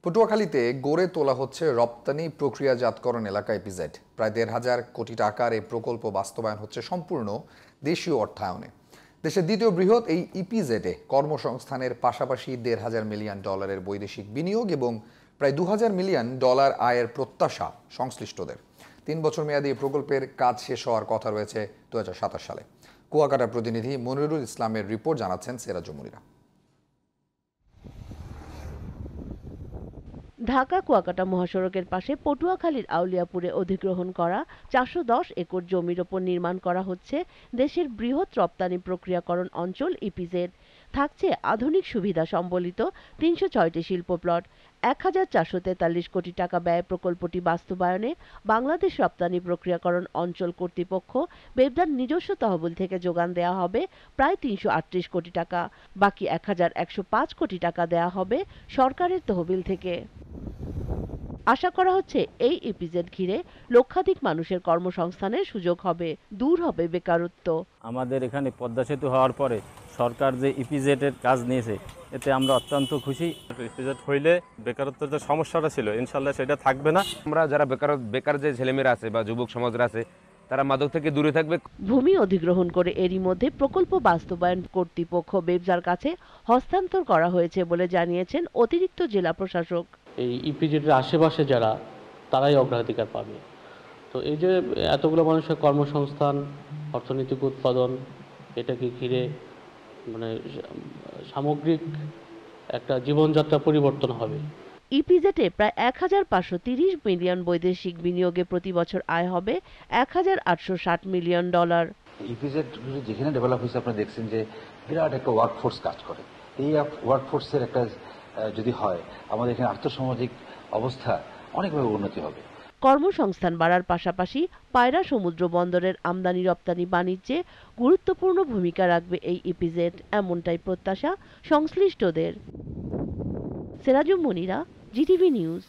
পটুয়াখালীতে গড়ে তোলা হচ্ছে রপ্তানি প্রক্রিয়াজাতকরণ এলাকা ইপিজেড। প্রায় ১,৫০০ কোটি টাকার এই প্রকল্প বাস্তবায়ন হচ্ছে সম্পূর্ণ দেশীয় অর্থায়নে। দেশের দ্বিতীয় বৃহৎ এই ইপিজেডে কর্মসংস্থানের পাশাপাশি ১,৫০০ মিলিয়ন ডলারের বৈদেশিক বিনিয়োগ এবং প্রায় ২,০০০ মিলিয়ন ডলার আয়ের প্রত্যাশা সংশ্লিষ্টদের। ৩ বছর মেয়াদী এই প্রকল্পের কাজ শেষ হওয়ার কথা রয়েছে ২০২৭ সালে। কুয়াকাটার প্রতিনিধি মনিরুল ইসলামের রিপোর্ট জানাচ্ছেন সিরাজুল মুনিরা। ঢাকা কুয়াকাটা মহাসড়কের পাশে পটুয়াখালীর আউলিয়াপুরে অধিগ্রহণ করা ৪১০ একর জমির ওপর নির্মাণ করা হচ্ছে দেশের বৃহৎ রপ্তানি প্রক্রিয়াকরণ অঞ্চল ইপিজেড। থাকছে আধুনিক সুবিধা সম্বলিত ৩০৬টি শিল্প প্লট। ১,৪৪৩ কোটি টাকা ব্যয়ে প্রকল্পটি বাস্তবায়নে বাংলাদেশ রপ্তানি প্রক্রিয়াকরণ অঞ্চল কর্তৃপক্ষ বেবদার নিজস্ব তহবিল থেকে যোগান দেওয়া হবে প্রায় ৩৩৮ কোটি টাকা। বাকি ১,১০৫ কোটি টাকা দেওয়া হবে সরকারের তহবিল থেকে। আশা করা হচ্ছে এই ইপিজেড ঘিরে লক্ষাধিক মানুষের কর্মসংস্থানের সুযোগ হবে, দূর হবে বেকারত্ব। আমাদের এখানে পদ্মা সেতু হওয়ার পরে সরকার যে ইপিজেডের কাজ নিয়েছে এতে আমরা অত্যন্ত খুশি। ইপিজেড হইলে বেকারত্বের যে সমস্যাটা ছিল ইনশাল্লাহ সেটা থাকবে না। আমরা যারা বেকার যে ছেলেমেয়েরা আছে বা যুবক সমাজরা আছে তারা মাদক থেকে দূরে থাকবে। ভূমি অধিগ্রহণ করে এরই মধ্যে প্রকল্প বাস্তবায়ন কর্তৃপক্ষ বেবজার কাছে হস্তান্তর করা হয়েছে বলে জানিয়েছেন অতিরিক্ত জেলা প্রশাসক। এই ইপিজেডের আশেপাশে যারা তারাই অগ্রাধিকার পাবে। তো এই যে এতগুলো মানুষের কর্মসংস্থান, অর্থনৈতিক উৎপাদন, এটাকে ঘিরে মানে সামগ্রিক একটা জীবনযাত্রা পরিবর্তন হবে। ইপিজেডে প্রায় ১,৫৩০ মিলিয়ন বৈদেশিক বিনিয়োগে প্রতি বছর আয় হবে ১,৮৬০ মিলিয়ন ডলার। ইপিজেড যেখানে ডেভেলপ হয়েছে আপনারা দেখছেন যে বিরাট একটা ওয়ার্কফোর্স কাজ করে। এই ওয়ার্কফোর্সের একটা যদি হয় আমাদের এখানে আর্থসামাজিক অবস্থা অনেকভাবে উন্নতি হবে। কর্মসংস্থান বাড়ার পাশাপাশি পায়রা সমুদ্র বন্দরের আমদানি রপ্তানি বাণিজ্যে গুরুত্বপূর্ণ ভূমিকা রাখবে এই ইপিজেড, এমনটাই প্রত্যাশা সংশ্লিষ্টদের। সিরাজুল মুনিরা, জিটিভি নিউজ।